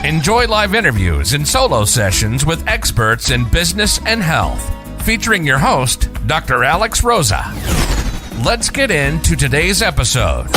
Enjoy live interviews and solo sessions with experts in business and health, featuring your host, Dr. Alex Rosa. Let's get into today's episode.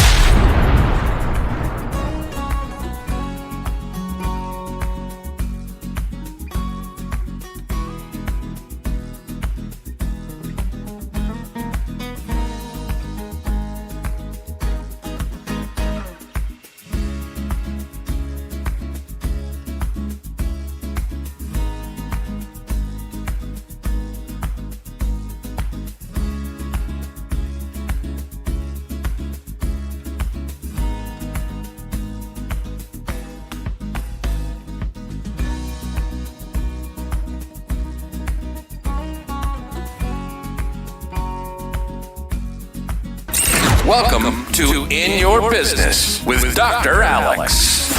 Welcome to In Your Business with Dr. Alex,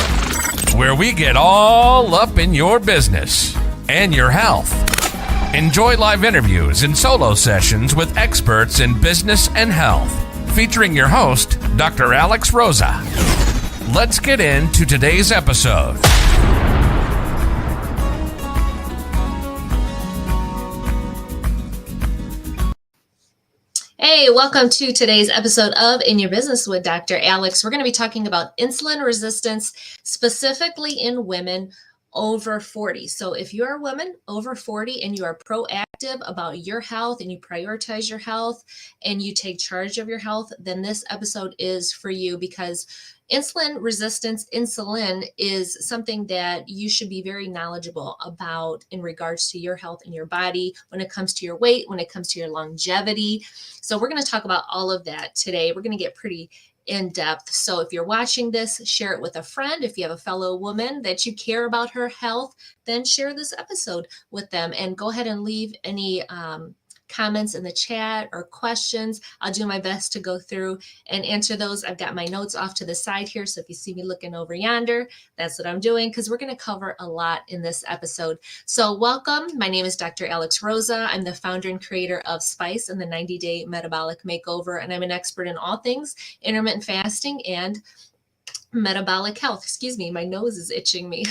where we get all up in your business and your health. Enjoy live interviews and solo sessions with experts in business and health, featuring your host, Dr. Alex Rosa. Let's get into today's episode. Hey, welcome to today's episode of In Your Business with Dr. Alex. We're going to be talking about insulin resistance, specifically in women over 40. So if you're a woman over 40 and you are proactive about your health and you prioritize your health and you take charge of your health, then this episode is for you, because insulin resistance, insulin is something that you should be very knowledgeable about in regards to your health and your body, when it comes to your weight, when it comes to your longevity. So we're going to talk about all of that today. We're going to get pretty in depth. So if you're watching this, share it with a friend. If you have a fellow woman that you care about her health, then share this episode with them and go ahead and leave any comments in the chat or questions. I'll do my best to go through and answer those. I've got my notes off to the side here, so if you see me looking over yonder, that's what I'm doing, because we're going to cover a lot in this episode. So welcome. My name is Dr. Alex Rosa. I'm the founder and creator of Spice and the 90-Day Metabolic Makeover, and I'm an expert in all things intermittent fasting and metabolic health. Excuse me, my nose is itching me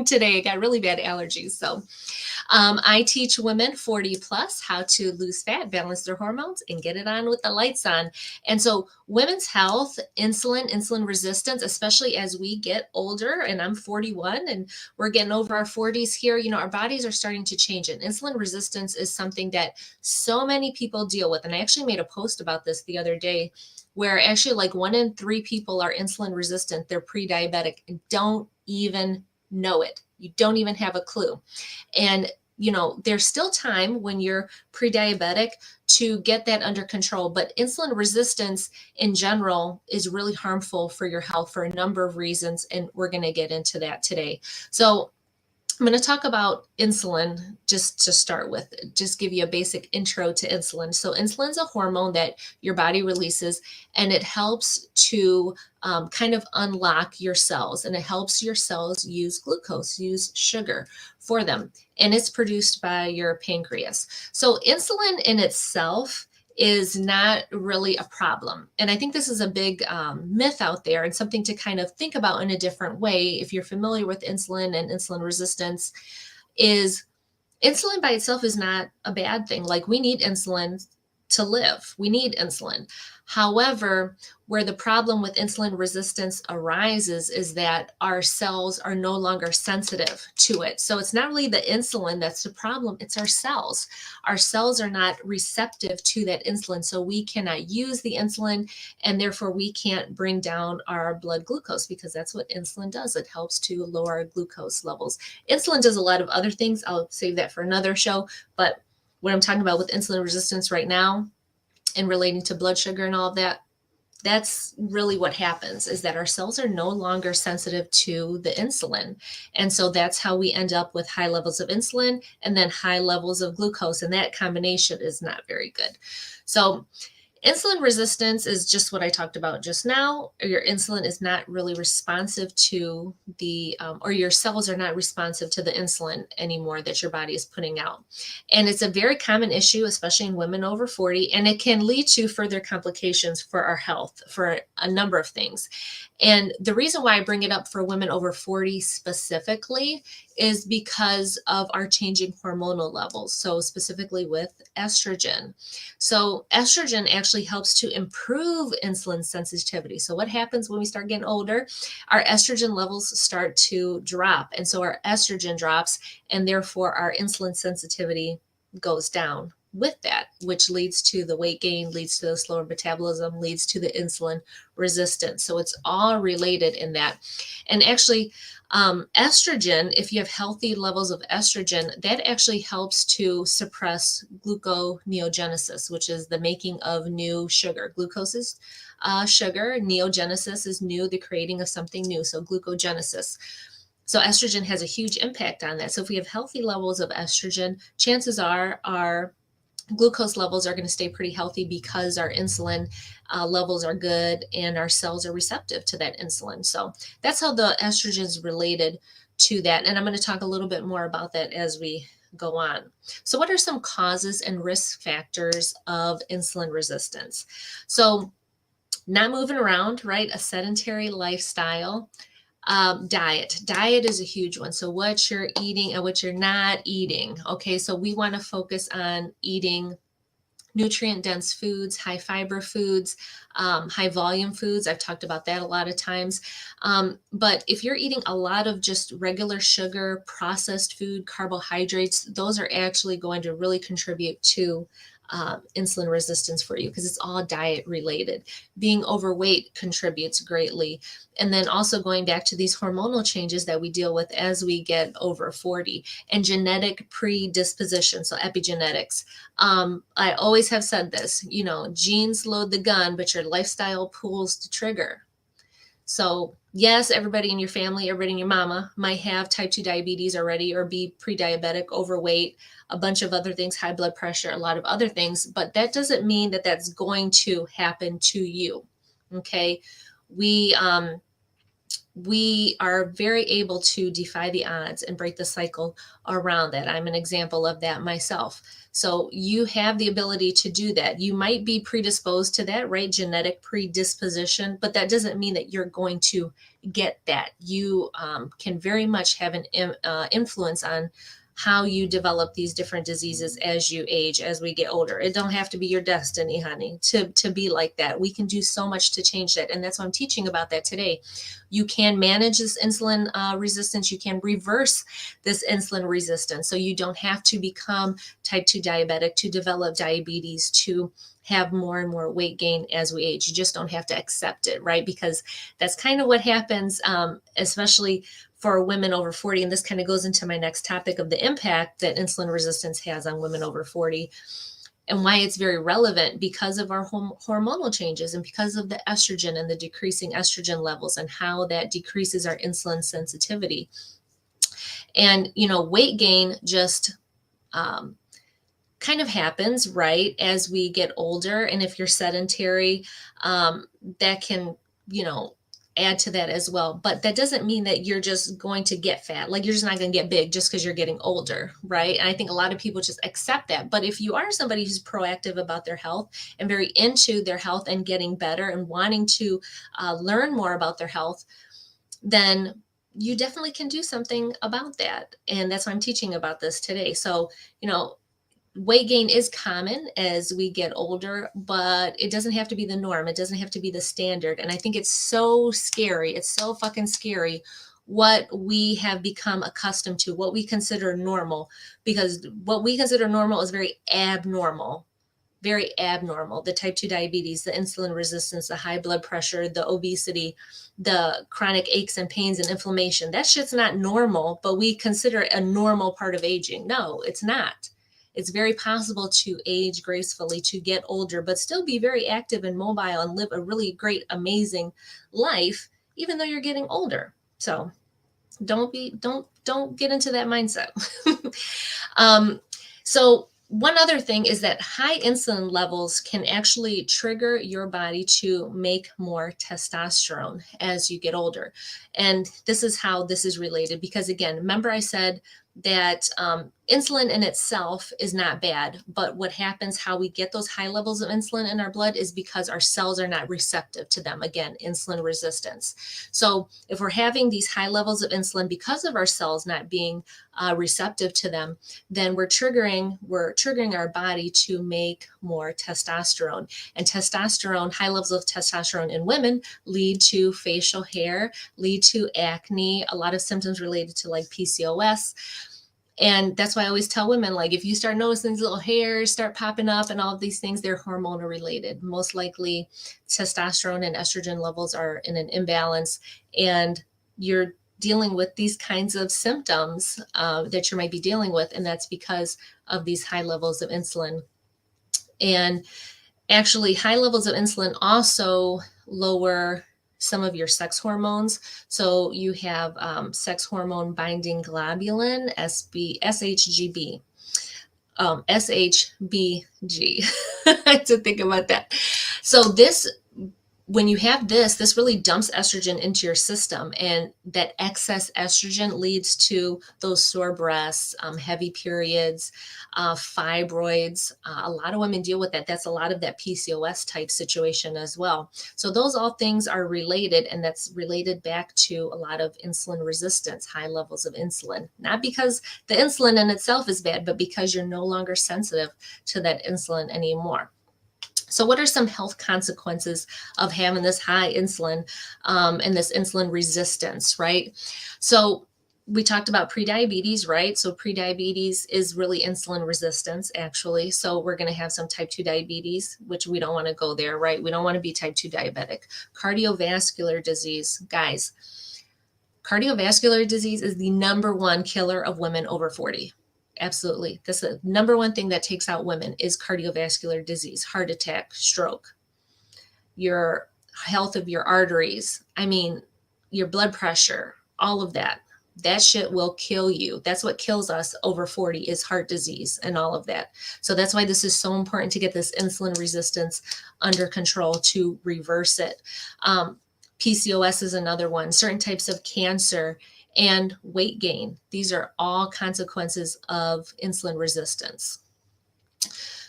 today. I got really bad allergies. So I teach women 40 plus how to lose fat, balance their hormones, and get it on with the lights on. And so women's health, insulin resistance, especially as we get older, and I'm 41 and we're getting over our 40s here, our bodies are starting to change. And insulin resistance is something that so many people deal with. And I actually made a post about this the other day, where actually like 1 in 3 people are insulin resistant. They're pre-diabetic and don't even know it. You don't even have a clue. And there's still time when you're pre-diabetic to get that under control. But insulin resistance in general is really harmful for your health for a number of reasons. And we're going to get into that today. So I'm going to talk about insulin just to start with, just give you a basic intro to insulin. So insulin is a hormone that your body releases, and it helps to kind of unlock your cells, and it helps your cells use glucose, use sugar for them. And it's produced by your pancreas. So insulin in itself is not really a problem. And I think this is a big myth out there, and something to kind of think about in a different way. If you're familiar with insulin and insulin resistance, is insulin by itself is not a bad thing. Like, we need insulin to live. We need insulin. However, where the problem with insulin resistance arises is that our cells are no longer sensitive to it. So it's not really the insulin that's the problem, it's our cells. Our cells are not receptive to that insulin, so we cannot use the insulin, and therefore we can't bring down our blood glucose, because that's what insulin does. It helps to lower our glucose levels. Insulin does a lot of other things. I'll save that for another show, but what I'm talking about with insulin resistance right now and relating to blood sugar and all of that, that's really what happens, is that our cells are no longer sensitive to the insulin. And so that's how we end up with high levels of insulin and then high levels of glucose. And that combination is not very good. So insulin resistance is just what I talked about just now. Your insulin is not really responsive to the, or your cells are not responsive to the insulin anymore that your body is putting out. And it's a very common issue, especially in women over 40, and it can lead to further complications for our health for a number of things. And the reason why I bring it up for women over 40 specifically is because of our changing hormonal levels. So specifically with estrogen. So estrogen actually helps to improve insulin sensitivity. So what happens when we start getting older? Our estrogen levels start to drop. And so our estrogen drops, and therefore our insulin sensitivity goes down with that, which leads to the weight gain, leads to the slower metabolism, leads to the insulin resistance. So it's all related in that. And actually, estrogen, if you have healthy levels of estrogen, that actually helps to suppress gluconeogenesis, which is the making of new sugar. Glucose is sugar, neogenesis is new, the creating of something new. So glucogenesis. So estrogen has a huge impact on that. So if we have healthy levels of estrogen, chances are our glucose levels are going to stay pretty healthy because our insulin levels are good and our cells are receptive to that insulin. So that's how the estrogen is related to that. And I'm going to talk a little bit more about that as we go on. So what are some causes and risk factors of insulin resistance? So not moving around, right? A sedentary lifestyle. Diet is a huge one. So what you're eating and what you're not eating. Okay, so we want to focus on eating nutrient dense foods, high fiber foods, high volume foods. I've talked about that a lot of times. But if you're eating a lot of just regular sugar, processed food, carbohydrates, those are actually going to really contribute to insulin resistance for you, because it's all diet related. Being overweight contributes greatly. And then also going back to these hormonal changes that we deal with as we get over 40, and genetic predisposition, so epigenetics. I always have said this, genes load the gun, but your lifestyle pulls the trigger. So yes, everybody in your family, everybody in your mama might have type 2 diabetes already, or be pre-diabetic, overweight, a bunch of other things, high blood pressure, a lot of other things, but that doesn't mean that that's going to happen to you. Okay. We are very able to defy the odds and break the cycle around that. I'm an example of that myself. So you have the ability to do that. You might be predisposed to that, right? Genetic predisposition, but that doesn't mean that you're going to get that. You can very much have an influence on how you develop these different diseases as you age, as we get older. It don't have to be your destiny, honey, to be like that. We can do so much to change that. And that's why I'm teaching about that today. You can manage this insulin resistance. You can reverse this insulin resistance. So you don't have to become type 2 diabetic to develop diabetes, to have more and more weight gain as we age. You just don't have to accept it, right? Because that's kind of what happens, especially for women over 40. And this kind of goes into my next topic of the impact that insulin resistance has on women over 40, and why it's very relevant, because of our hormonal changes and because of the estrogen and the decreasing estrogen levels, and how that decreases our insulin sensitivity. And, weight gain just kind of happens, right, as we get older. And if you're sedentary, that can, add to that as well. But that doesn't mean that you're just going to get fat. Like, you're just not going to get big just because you're getting older, right? And I think a lot of people just accept that. But if you are somebody who's proactive about their health and very into their health and getting better and wanting to learn more about their health, then you definitely can do something about that. And that's why I'm teaching about this today. So, weight gain is common as we get older, but it doesn't have to be the norm. It doesn't have to be the standard. And I think it's so scary. It's so fucking scary what we have become accustomed to, what we consider normal, because what we consider normal is very abnormal. Very abnormal. The type 2 diabetes, the insulin resistance, the high blood pressure, the obesity, the chronic aches and pains and inflammation. That shit's not normal, but we consider it a normal part of aging. No, it's not. It's very possible to age gracefully, to get older, but still be very active and mobile and live a really great, amazing life, even though you're getting older. So don't get into that mindset. So one other thing is that high insulin levels can actually trigger your body to make more testosterone as you get older. And this is how this is related, because again, remember I said that insulin in itself is not bad, but what happens, how we get those high levels of insulin in our blood, is because our cells are not receptive to them. Again, insulin resistance. So if we're having these high levels of insulin because of our cells not being receptive to them, then we're triggering our body to make more testosterone. And testosterone, high levels of testosterone in women lead to facial hair, lead to acne, a lot of symptoms related to like PCOS. And that's why I always tell women, like, if you start noticing these little hairs start popping up and all of these things, they're hormonal related. Most likely testosterone and estrogen levels are in an imbalance, and you're dealing with these kinds of symptoms that you might be dealing with. And that's because of these high levels of insulin. And actually, high levels of insulin also lower some of your sex hormones. So you have sex hormone binding globulin, SHBG. SHBG. I had to think about that. So this, when you have this really dumps estrogen into your system, and that excess estrogen leads to those sore breasts, heavy periods, fibroids. A lot of women deal with that. That's a lot of that PCOS type situation as well. So those all things are related, and that's related back to a lot of insulin resistance, high levels of insulin, not because the insulin in itself is bad, but because you're no longer sensitive to that insulin anymore. So what are some health consequences of having this high insulin and this insulin resistance, right? So we talked about prediabetes, right? So prediabetes is really insulin resistance, actually. So we're going to have some type 2 diabetes, which we don't want to go there, right? We don't want to be type 2 diabetic. Cardiovascular disease, guys. Cardiovascular disease is the number one killer of women over 40. Absolutely. That's the number one thing that takes out women is cardiovascular disease, heart attack, stroke, your health of your arteries. I mean, your blood pressure, all of that. That shit will kill you. That's what kills us over 40 is heart disease and all of that. So that's why this is so important to get this insulin resistance under control to reverse it. PCOS is another one, certain types of cancer, and weight gain. These are all consequences of insulin resistance.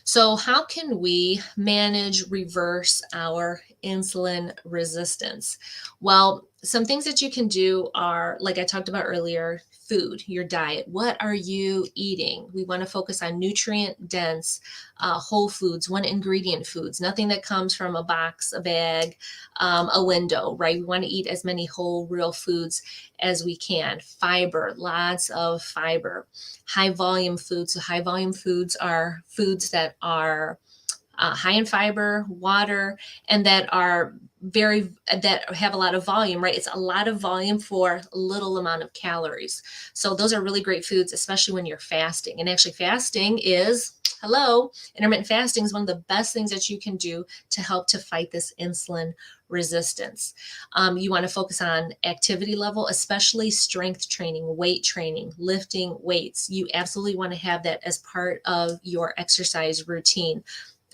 So how can we manage, reverse our insulin resistance? Well, some things that you can do are, like I talked about earlier, food, your diet. What are you eating? We want to focus on nutrient dense, whole foods, one ingredient foods, nothing that comes from a box, a bag, a window, right? We want to eat as many whole, real foods as we can. Fiber, lots of fiber. High volume foods. So high volume foods are foods that are high in fiber, water, and that have a lot of volume, right? It's a lot of volume for a little amount of calories. So those are really great foods, especially when you're fasting. And actually fasting is, intermittent fasting is one of the best things that you can do to help to fight this insulin resistance. You want to focus on activity level, especially strength training, weight training, lifting weights. You absolutely want to have that as part of your exercise routine.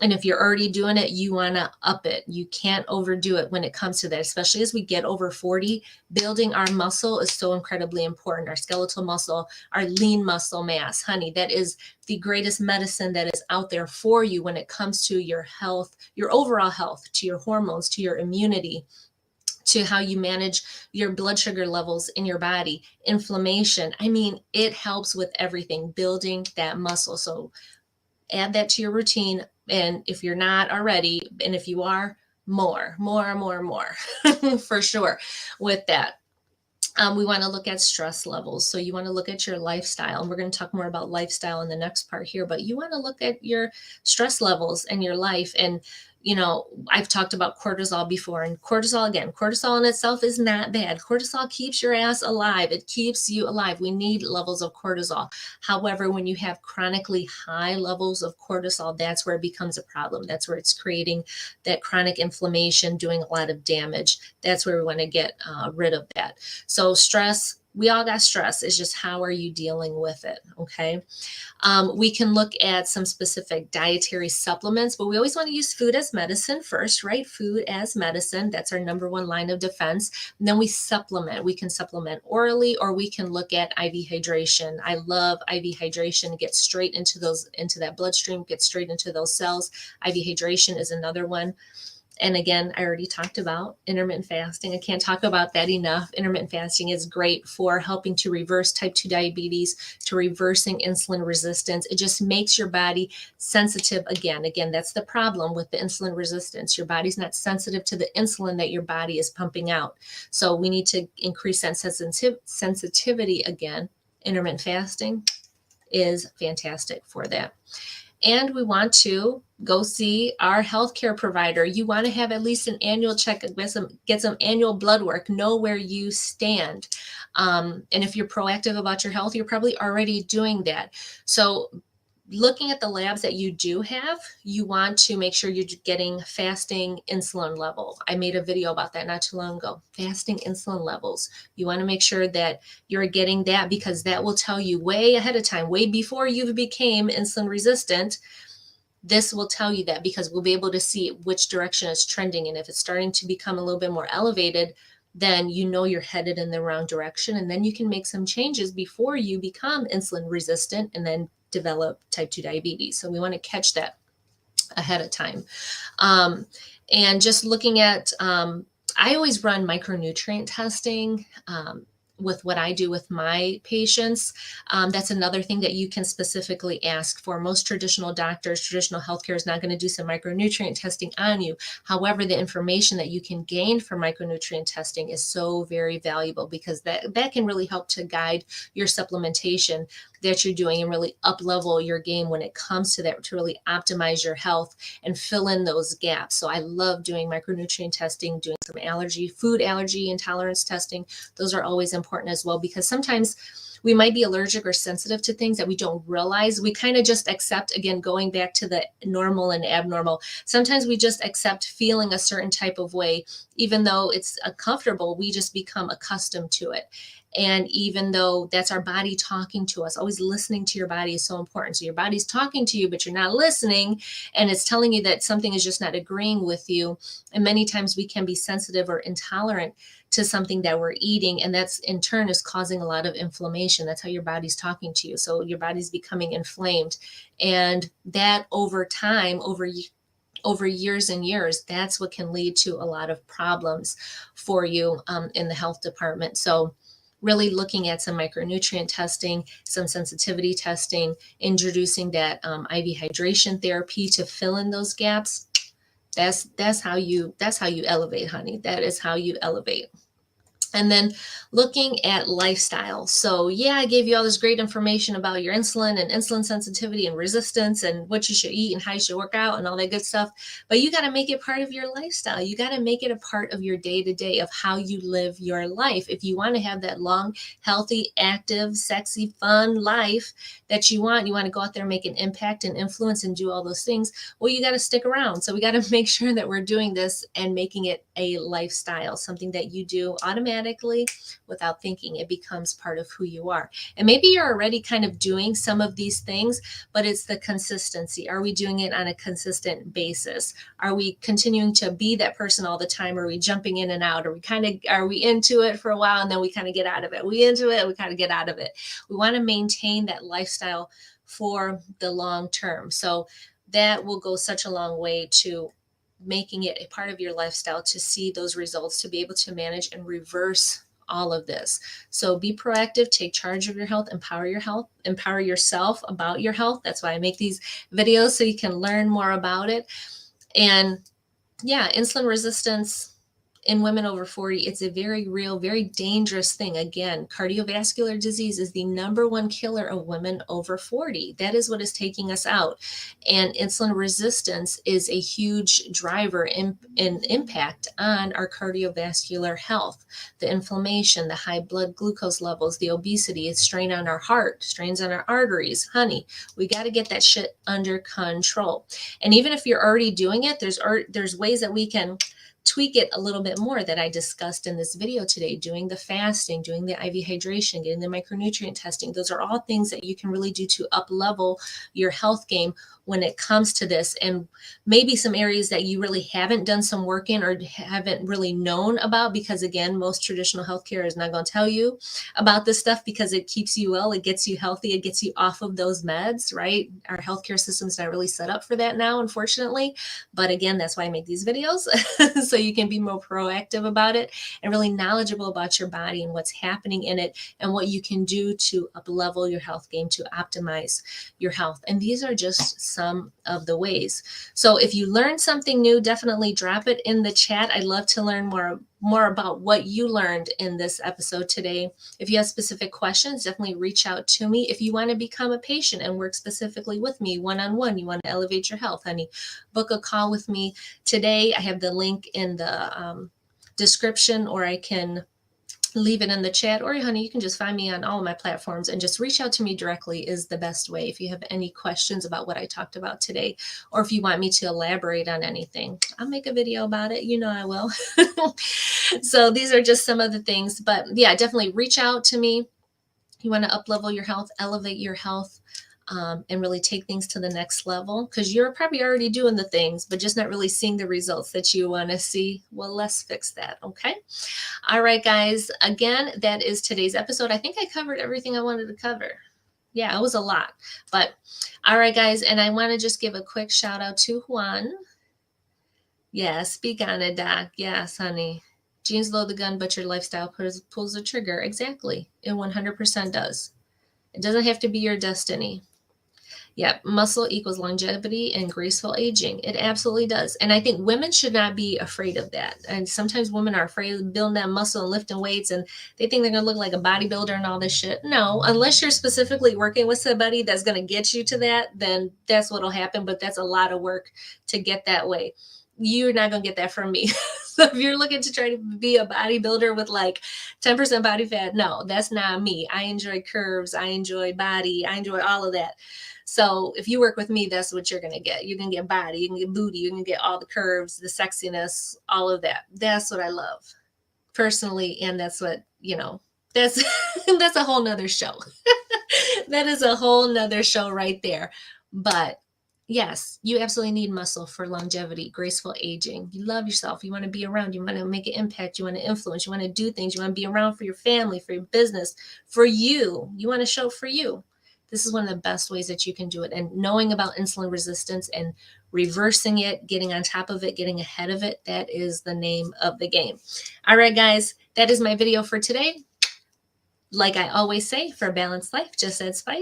And if you're already doing it, you want to up it. You can't overdo it when it comes to that, especially as we get over 40. Building our muscle is so incredibly important. Our skeletal muscle, our lean muscle mass, honey, that is the greatest medicine that is out there for you when it comes to your health, your overall health, to your hormones, to your immunity, to how you manage your blood sugar levels in your body, inflammation. I mean, it helps with everything, building that muscle. So add that to your routine. And if you're not already, and if you are, more for sure with that. We want to look at stress levels. So you want to look at your lifestyle. And we're going to talk more about lifestyle in the next part here, but you want to look at your stress levels in your life. And you know, I've talked about cortisol before, and cortisol in itself is not bad. Cortisol keeps your ass alive. It keeps you alive. We need levels of cortisol. However, when you have chronically high levels of cortisol, that's where it becomes a problem. That's where it's creating that chronic inflammation, doing a lot of damage. That's where we want to get rid of that. So stress, We all got stress. It's just how are you dealing with it? Okay. We can look at some specific dietary supplements, but we always want to use food as medicine first, right? Food as medicine. That's our number one line of defense. And then we supplement. We can supplement orally, or we can look at IV hydration. I love IV hydration. Get straight into that bloodstream, get straight into those cells. IV hydration is another one. And again, I already talked about intermittent fasting. I can't talk about that enough. Intermittent fasting is great for helping to reverse type 2 diabetes, to reversing insulin resistance. It just makes your body sensitive again. Again, that's the problem with the insulin resistance. Your body's not sensitive to the insulin that your body is pumping out. So we need to increase that sensitivity again. Intermittent fasting is fantastic for that. And we want to go see our healthcare provider. You want to have at least an annual check, get some annual blood work, know where you stand. And if you're proactive about your health, you're probably already doing that. So looking at the labs that you do have, you want to make sure you're getting fasting insulin level. I made a video about that not too long ago. Fasting insulin levels. You want to make sure that you're getting that, because that will tell you way ahead of time, way before you became insulin resistant. This will tell you that, because we'll be able to see which direction it's trending. And if it's starting to become a little bit more elevated, then you know you're headed in the wrong direction. And then you can make some changes before you become insulin resistant and then develop type 2 diabetes. So we want to catch that ahead of time. And just looking at, I always run micronutrient testing with what I do with my patients. That's another thing that you can specifically ask for. Most traditional doctors, traditional healthcare is not going to do some micronutrient testing on you. However, the information that you can gain from micronutrient testing is so very valuable, because that can really help to guide your supplementation that you're doing and really up level your game when it comes to that, to really optimize your health and fill in those gaps. So I love doing micronutrient testing, doing some food allergy intolerance testing. Those are always important as well, because sometimes we might be allergic or sensitive to things that we don't realize. We kind of just accept, again, going back to the normal and abnormal. Sometimes we just accept feeling a certain type of way, even though it's uncomfortable, we just become accustomed to it. And even though that's our body talking to us, always listening to your body is so important. So your body's talking to you, but you're not listening, and it's telling you that something is just not agreeing with you. And many times we can be sensitive or intolerant to something that we're eating, and that's in turn is causing a lot of inflammation. That's how your body's talking to you. So your body's becoming inflamed, and that over time, over years and years, that's what can lead to a lot of problems for you in the health department. So really looking at some micronutrient testing, some sensitivity testing, introducing that IV hydration therapy to fill in those gaps. That's how you elevate, honey. That is how you elevate. And then looking at lifestyle. So yeah, I gave you all this great information about your insulin and insulin sensitivity and resistance and what you should eat and how you should work out and all that good stuff. But you got to make it part of your lifestyle. You got to make it a part of your day-to-day of how you live your life. If you want to have that long, healthy, active, sexy, fun life that you want to go out there and make an impact and influence and do all those things, well, you got to stick around. So we got to make sure that we're doing this and making it a lifestyle, something that you do automatically without thinking. It becomes part of who you are. And maybe you're already kind of doing some of these things, but it's the consistency. Are we doing it on a consistent basis? Are we continuing to be that person all the time? Are we jumping in and out? Are we into it for a while and then we kind of get out of it? We into it, we kind of get out of it. We want to maintain that lifestyle for the long term. So that will go such a long way to making it a part of your lifestyle, to see those results, to be able to manage and reverse all of this. So be proactive, take charge of your health, empower yourself about your health. That's why I make these videos, so you can learn more about it. And yeah, insulin resistance in women over 40, it's a very real, very dangerous thing. Again, cardiovascular disease is the number one killer of women over 40. That is what is taking us out. And insulin resistance is a huge driver in impact on our cardiovascular health. The inflammation, the high blood glucose levels, the obesity, it's strain on our heart, strains on our arteries. Honey, we got to get that shit under control. And even if you're already doing it, there's ways that we can tweak it a little bit more that I discussed in this video today, doing the fasting, doing the IV hydration, getting the micronutrient testing. Those are all things that you can really do to up level your health game when it comes to this. And maybe some areas that you really haven't done some work in or haven't really known about, because again, most traditional healthcare is not going to tell you about this stuff because it keeps you well, it gets you healthy, it gets you off of those meds, right? Our healthcare system's not really set up for that now, unfortunately. But again, that's why I make these videos so you can be more proactive about it and really knowledgeable about your body and what's happening in it and what you can do to up level your health game to optimize your health. And these are just some of the ways. So if you learned something new, definitely drop it in the chat. I'd love to learn more about what you learned in this episode today. If you have specific questions, definitely reach out to me. If you want to become a patient and work specifically with me one-on-one, you want to elevate your health, honey, book a call with me today. I have the link in the description, or I can leave it in the chat, or honey, you can just find me on all of my platforms and just reach out to me directly is the best way. If you have any questions about what I talked about today, or if you want me to elaborate on anything, I'll make a video about it. You know, I will. So these are just some of the things, but yeah, definitely reach out to me. You want to up level your health, elevate your health, and really take things to the next level, because you're probably already doing the things, but just not really seeing the results that you want to see. Well, let's fix that. Okay. All right, guys. Again, that is today's episode. I think I covered everything I wanted to cover. Yeah, it was a lot, but all right, guys. And I want to just give a quick shout out to Juan. Yes. Speak on it, Doc. Yes, honey. Genes load the gun, but your lifestyle pulls the trigger. Exactly. It 100% does. It doesn't have to be your destiny. Yep. Muscle equals longevity and graceful aging. It absolutely does. And I think women should not be afraid of that. And sometimes women are afraid of building that muscle and lifting weights, and they think they're going to look like a bodybuilder and all this shit. No, unless you're specifically working with somebody that's going to get you to that, then that's what'll happen. But that's a lot of work to get that way. You're not going to get that from me. So if you're looking to try to be a bodybuilder with like 10% body fat, no, that's not me. I enjoy curves. I enjoy body. I enjoy all of that. So if you work with me, that's what you're going to get. You're going to get body, you can get booty, you can get all the curves, the sexiness, all of that. That's what I love personally. And that's what, you know, that's, that's a whole nother show. That is a whole nother show right there. But yes, you absolutely need muscle for longevity, graceful aging. You love yourself. You want to be around. You want to make an impact. You want to influence. You want to do things. You want to be around for your family, for your business, for you. You want to show for you. This is one of the best ways that you can do it. And knowing about insulin resistance and reversing it, getting on top of it, getting ahead of it, that is the name of the game. All right, guys, that is my video for today. Like I always say, for a balanced life, just add spice.